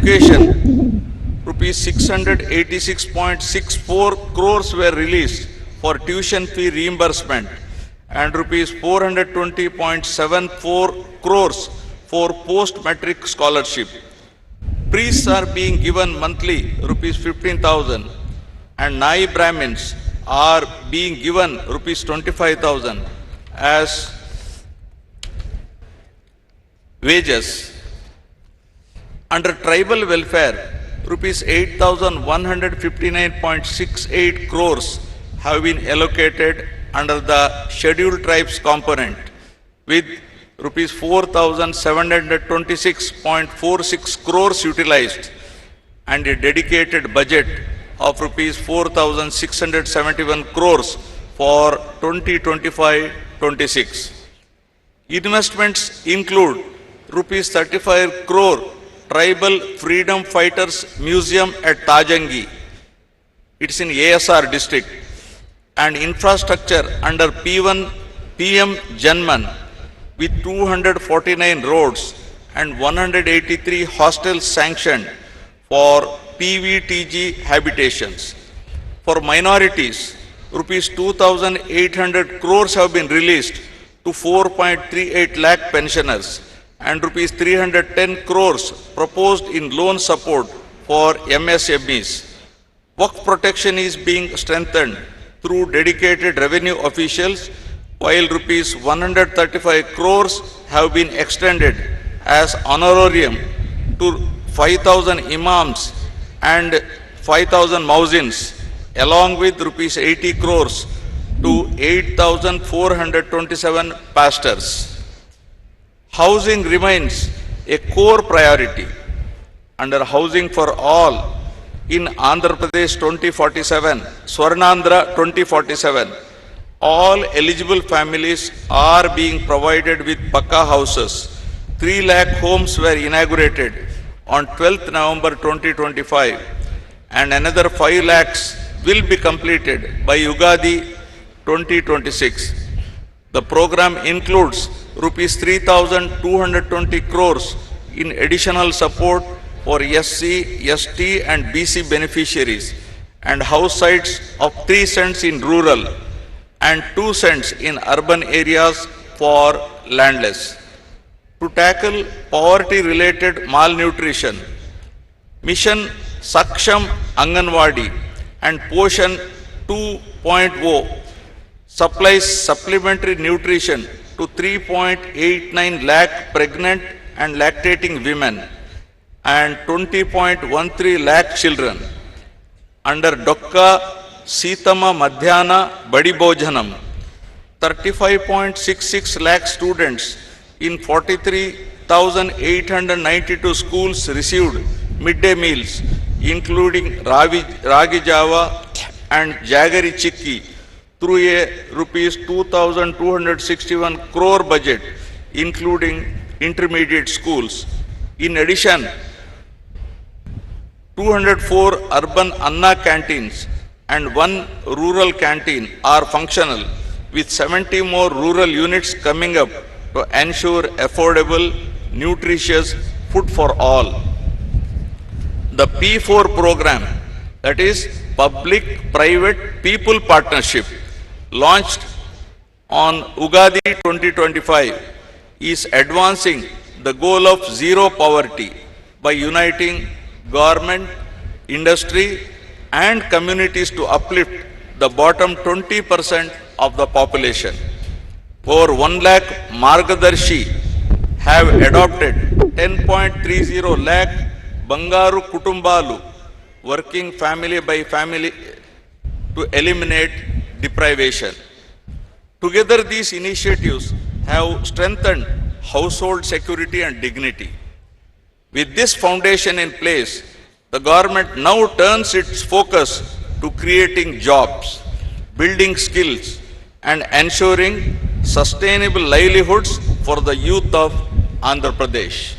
education, rupees 686.64 crores were released for tuition fee reimbursement and rupees 420.74 crores for post-matric scholarship. Priests are being given monthly rupees 15,000 and Nai Brahmins are being given rupees 25,000 as wages. Under tribal welfare, rupees 8,159.68 crores have been allocated under the scheduled tribes component, with rupees 4,726.46 crores utilized and a dedicated budget of rupees 4,671 crores for 2025-26. Investments include rupees 35 crore Tribal Freedom Fighters Museum at Tajangi. It's in ASR district. And infrastructure under P1 PM Janman with 249 roads and 183 hostels sanctioned for PVTG habitations. For minorities, rupees 2,800 crores have been released to 4.38 lakh pensioners and rupees 310 crores proposed in loan support for MSMEs. Work protection is being strengthened through dedicated revenue officials, while rupees 135 crores have been extended as honorarium to 5,000 imams and 5,000 muezzins, along with rupees 80 crores to 8,427 pastors. Housing remains a core priority. Under Housing for All in Andhra Pradesh 2047, Swarnandhra 2047, all eligible families are being provided with Pakka houses. 3 lakh homes were inaugurated on 12th November 2025 and another 5 lakhs will be completed by Ugadi 2026. The program includes rupees 3,220 crores in additional support for SC, ST and BC beneficiaries and house sites of 3 cents in rural and 2 cents in urban areas for landless. To tackle poverty-related malnutrition, Mission Saksham Anganwadi and Poshan 2.0 supplies supplementary nutrition to 3.89 lakh pregnant and lactating women and 20.13 lakh children. Under Dokka Sitama Madhyana Badi Bhojanam, 35.66 lakh students in 43,892 schools received midday meals, including Ragi Java and Jaggery Chikki, through a rupees 2,261 crore budget, including intermediate schools. In addition, 204 urban Anna canteens and 1 rural canteen are functional, with 70 more rural units coming up to ensure affordable, nutritious food for all. The P4 program, that is Public-Private People Partnership, launched on Ugadi 2025, is advancing the goal of zero poverty by uniting government, industry and communities to uplift the bottom 20% of the population. Over 1 lakh Margadarshi have adopted 10.30 lakh Bangaru Kutumbalu, working family by family to eliminate deprivation. Together, these initiatives have strengthened household security and dignity. With this foundation in place, the government now turns its focus to creating jobs, building skills, and ensuring sustainable livelihoods for the youth of Andhra Pradesh.